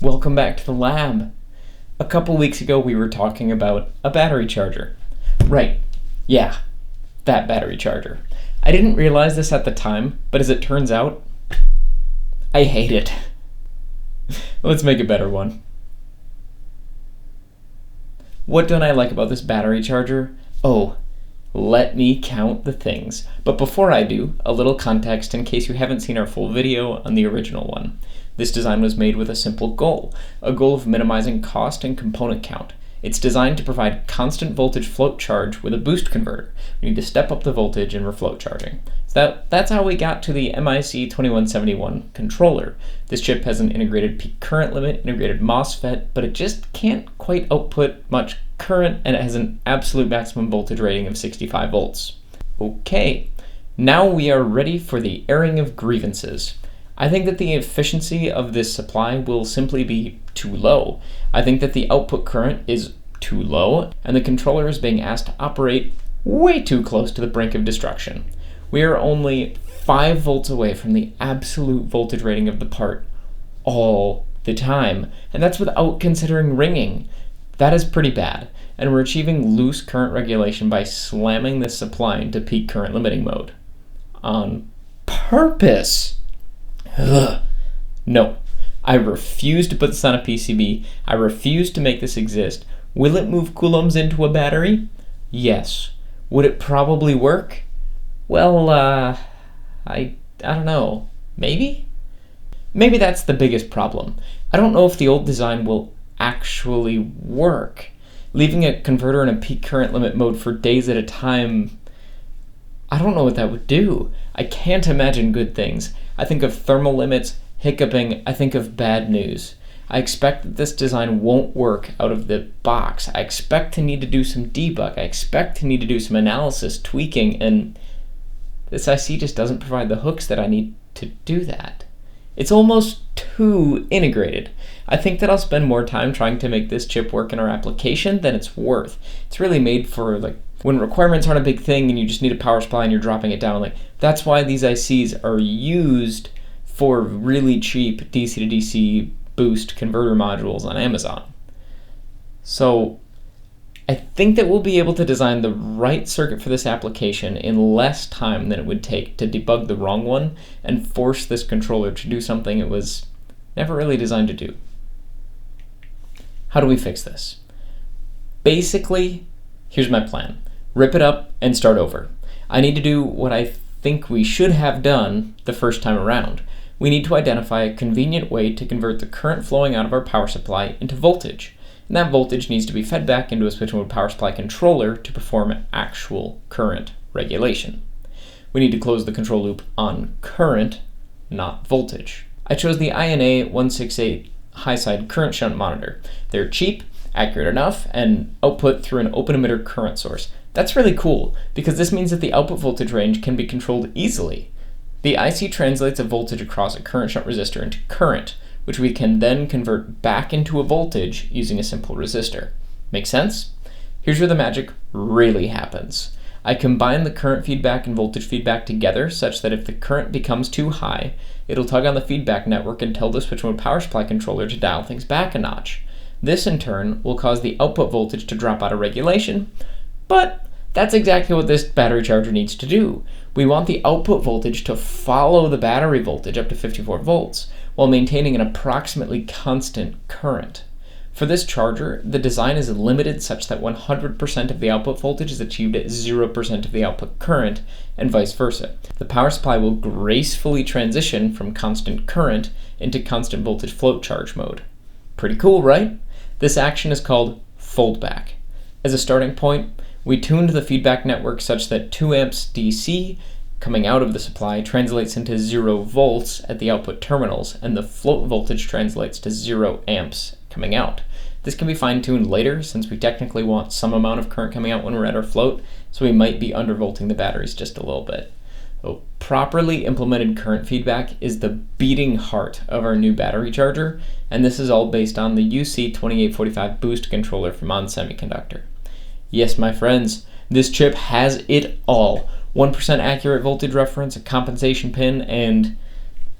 Welcome back to the lab. A couple weeks ago we were talking about a battery charger. Right, yeah, that battery charger. I didn't realize this at the time, but as it turns out, I hate it. Let's make a better one. What don't I like about this battery charger? Oh, let me count the things. But before I do, a little context in case you haven't seen our full video on the original one. This design was made with a simple goal, a goal of minimizing cost and component count. It's designed to provide constant voltage float charge with a boost converter. We need to step up the voltage and we're float charging. So that's how we got to the MIC 2171 controller. This chip has an integrated peak current limit, integrated MOSFET, but it just can't quite output much current, and it has an absolute maximum voltage rating of 65 volts. Okay, now we are ready for the airing of grievances. I think that the efficiency of this supply will simply be too low. I think that the output current is too low, and the controller is being asked to operate way too close to the brink of destruction. We are only 5 volts away from the absolute voltage rating of the part all the time, and that's without considering ringing. That is pretty bad, and we're achieving loose current regulation by slamming this supply into peak current limiting mode. On purpose. Ugh. No, I refuse to put this on a PCB. I refuse to make this exist. Will it move coulombs into a battery? Yes. Would it probably work? Well, I don't know. Maybe? Maybe that's the biggest problem. I don't know if the old design will actually work. Leaving a converter in a peak current limit mode for days at a time, I don't know what that would do. I can't imagine good things. I think of thermal limits, hiccuping, I think of bad news. I expect that this design won't work out of the box. I expect to need to do some debug. I expect to need to do some analysis, tweaking, and this IC just doesn't provide the hooks that I need to do that. It's almost too integrated. I think that I'll spend more time trying to make this chip work in our application than it's worth. It's really made for when requirements aren't a big thing and you just need a power supply and you're dropping it down. That's why these ICs are used for really cheap DC to DC boost converter modules on Amazon. So I think that we'll be able to design the right circuit for this application in less time than it would take to debug the wrong one and force this controller to do something it was never really designed to do. How do we fix this? Basically, here's my plan. Rip it up and start over. I need to do what I think we should have done the first time around. We need to identify a convenient way to convert the current flowing out of our power supply into voltage. And that voltage needs to be fed back into a switch mode power supply controller to perform actual current regulation. We need to close the control loop on current, not voltage. I chose the INA 168 high side current shunt monitor. They're cheap, accurate enough, and output through an open emitter current source. That's really cool, because this means that the output voltage range can be controlled easily. The IC translates a voltage across a current shunt resistor into current, which we can then convert back into a voltage using a simple resistor. Make sense? Here's where the magic really happens. I combine the current feedback and voltage feedback together such that if the current becomes too high, it'll tug on the feedback network and tell the switch mode power supply controller to dial things back a notch. This in turn will cause the output voltage to drop out of regulation, but that's exactly what this battery charger needs to do. We want the output voltage to follow the battery voltage up to 54 volts while maintaining an approximately constant current. For this charger, the design is limited such that 100% of the output voltage is achieved at 0% of the output current, and vice versa. The power supply will gracefully transition from constant current into constant voltage float charge mode. Pretty cool, right? This action is called foldback. As a starting point, we tuned the feedback network such that 2 amps DC coming out of the supply translates into 0 volts at the output terminals, and the float voltage translates to 0 amps coming out. This can be fine-tuned later since we technically want some amount of current coming out when we're at our float, so we might be undervolting the batteries just a little bit. So properly implemented current feedback is the beating heart of our new battery charger, and this is all based on the UC2845 boost controller from On Semiconductor. Yes, my friends, this chip has it all. 1% accurate voltage reference, a compensation pin, and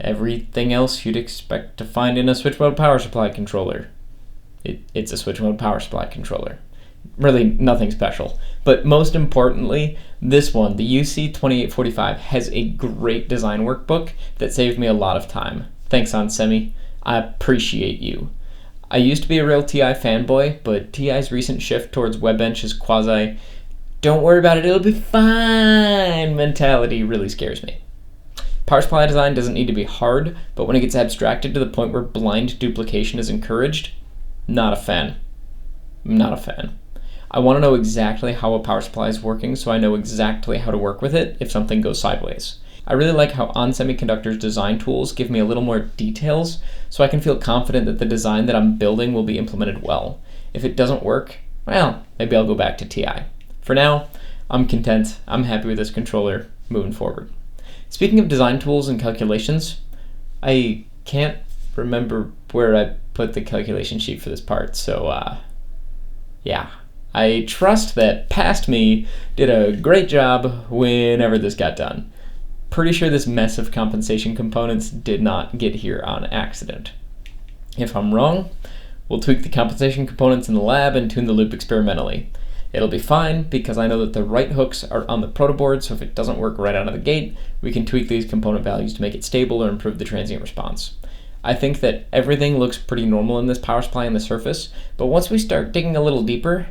Everything else you'd expect to find in a switch mode power supply controller. It's a switch mode power supply controller. Really nothing special. But most importantly, this one, the UC2845, has a great design workbook that saved me a lot of time. Thanks, Onsemi. I appreciate you. I used to be a real TI fanboy, but TI's recent shift towards Webbench's quasi "don't worry about it, it'll be fine" mentality really scares me. Power supply design doesn't need to be hard, but when it gets abstracted to the point where blind duplication is encouraged, not a fan. Not a fan. I want to know exactly how a power supply is working so I know exactly how to work with it if something goes sideways. I really like how onsemiconductor's design tools give me a little more details so I can feel confident that the design that I'm building will be implemented well. If it doesn't work, well, maybe I'll go back to TI. For now, I'm content. I'm happy with this controller moving forward. Speaking of design tools and calculations, I can't remember where I put the calculation sheet for this part, so yeah. I trust that past me did a great job whenever this got done. Pretty sure this mess of compensation components did not get here on accident. If I'm wrong, we'll tweak the compensation components in the lab and tune the loop experimentally. It'll be fine because I know that the right hooks are on the protoboard, so if it doesn't work right out of the gate, we can tweak these component values to make it stable or improve the transient response. I think that everything looks pretty normal in this power supply on the surface, but once we start digging a little deeper,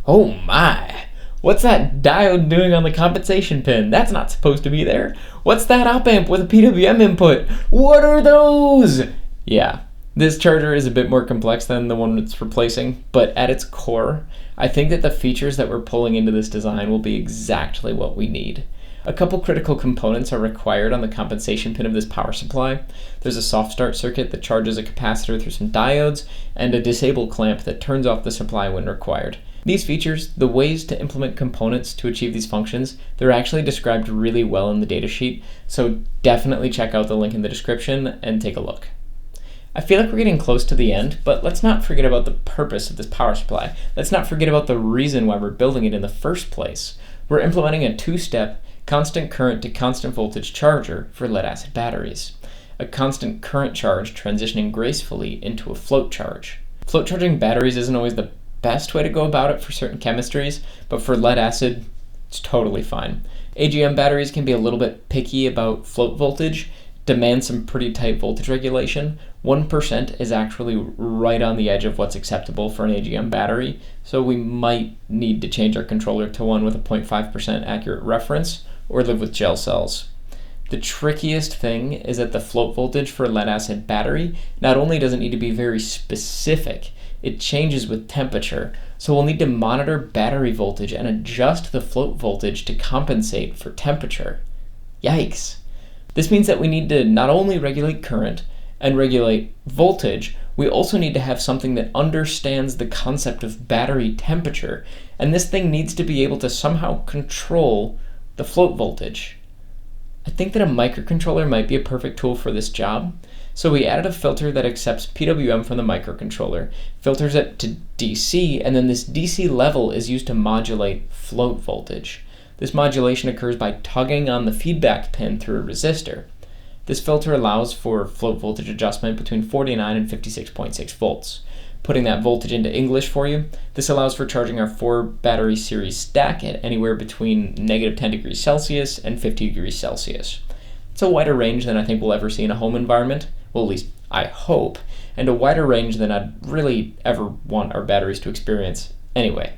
oh my! What's that diode doing on the compensation pin? That's not supposed to be there. What's that op amp with a PWM input? What are those? Yeah, this charger is a bit more complex than the one it's replacing, but at its core, I think that the features that we're pulling into this design will be exactly what we need. A couple critical components are required on the compensation pin of this power supply. There's a soft start circuit that charges a capacitor through some diodes, and a disable clamp that turns off the supply when required. These features, the ways to implement components to achieve these functions, they're actually described really well in the datasheet, so definitely check out the link in the description and take a look. I feel like we're getting close to the end, but let's not forget about the purpose of this power supply. Let's not forget about the reason why we're building it in the first place. We're implementing a two-step constant current to constant voltage charger for lead-acid batteries. A constant current charge transitioning gracefully into a float charge. Float charging batteries isn't always the best way to go about it for certain chemistries, but for lead-acid, it's totally fine. AGM batteries can be a little bit picky about float voltage, demand some pretty tight voltage regulation. 1% is actually right on the edge of what's acceptable for an AGM battery, so we might need to change our controller to one with a 0.5% accurate reference, or live with gel cells. The trickiest thing is that the float voltage for a lead-acid battery not only doesn't need to be very specific, it changes with temperature, so we'll need to monitor battery voltage and adjust the float voltage to compensate for temperature. Yikes! This means that we need to not only regulate current and regulate voltage, we also need to have something that understands the concept of battery temperature, and this thing needs to be able to somehow control the float voltage. I think that a microcontroller might be a perfect tool for this job, so we added a filter that accepts PWM from the microcontroller, filters it to DC, and then this DC level is used to modulate float voltage. This modulation occurs by tugging on the feedback pin through a resistor. This filter allows for float voltage adjustment between 49 and 56.6 volts. Putting that voltage into English for you, this allows for charging our 4 battery series stack at anywhere between negative 10 degrees Celsius and 50 degrees Celsius. It's a wider range than I think we'll ever see in a home environment, well at least I hope, and a wider range than I'd really ever want our batteries to experience anyway.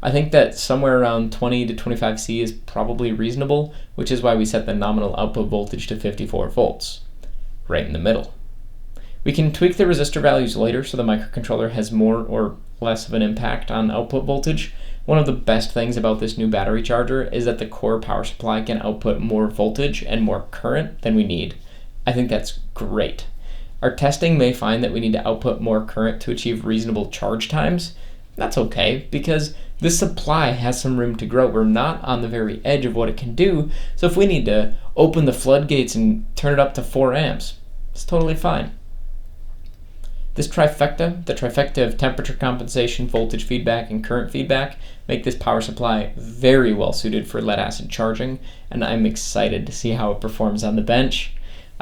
I think that somewhere around 20 to 25 C is probably reasonable, which is why we set the nominal output voltage to 54 volts, right in the middle. We can tweak the resistor values later so the microcontroller has more or less of an impact on output voltage. One of the best things about this new battery charger is that the core power supply can output more voltage and more current than we need. I think that's great. Our testing may find that we need to output more current to achieve reasonable charge times. That's okay, because this supply has some room to grow. We're not on the very edge of what it can do, so if we need to open the floodgates and turn it up to 4 amps, it's totally fine. This trifecta, the trifecta of temperature compensation, voltage feedback, and current feedback, make this power supply very well suited for lead-acid charging, and I'm excited to see how it performs on the bench.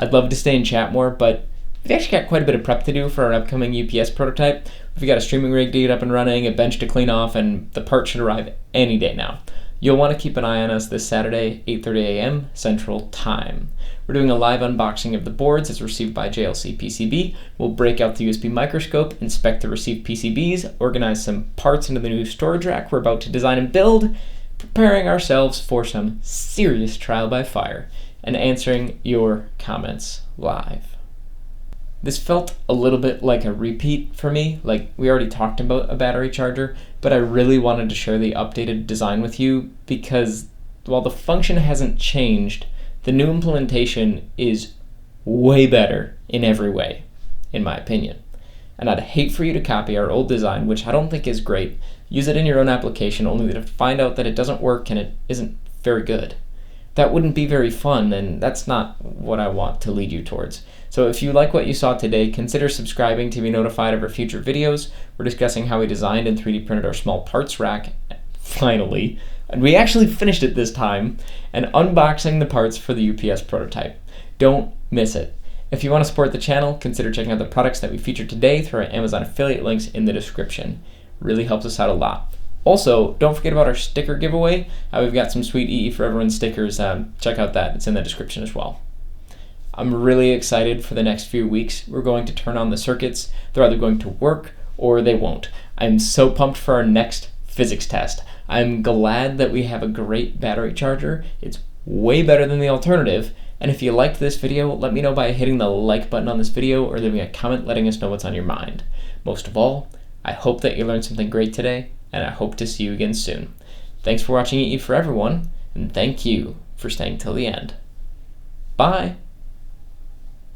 I'd love to stay and chat more, but we've actually got quite a bit of prep to do for our upcoming UPS prototype. We've got a streaming rig to get up and running, a bench to clean off, and the part should arrive any day now. You'll want to keep an eye on us this Saturday, 8:30 a.m. Central Time. We're doing a live unboxing of the boards as received by JLC PCB. We'll break out the USB microscope, inspect the received PCBs, organize some parts into the new storage rack we're about to design and build, preparing ourselves for some serious trial by fire, and answering your comments live. This felt a little bit like a repeat for me, like we already talked about a battery charger, but I really wanted to share the updated design with you because while the function hasn't changed, the new implementation is way better in every way, in my opinion. And I'd hate for you to copy our old design, which I don't think is great, use it in your own application only to find out that it doesn't work and it isn't very good. That wouldn't be very fun, and that's not what I want to lead you towards. So if you like what you saw today, consider subscribing to be notified of our future videos. We're discussing how we designed and 3D printed our small parts rack, finally, and we actually finished it this time, and unboxing the parts for the UPS prototype. Don't miss it. If you want to support the channel, consider checking out the products that we featured today through our Amazon affiliate links in the description. Really helps us out a lot. Also, don't forget about our sticker giveaway. We've got some sweet EEforEveryone stickers. Check out that. It's in the description as well. I'm really excited for the next few weeks. We're going to turn on the circuits. They're either going to work or they won't. I'm so pumped for our next physics test. I'm glad that we have a great battery charger. It's way better than the alternative. And if you liked this video, let me know by hitting the like button on this video or leaving a comment letting us know what's on your mind. Most of all, I hope that you learned something great today, and I hope to see you again soon. Thanks for watching EEforEveryone, and thank you for staying till the end. Bye!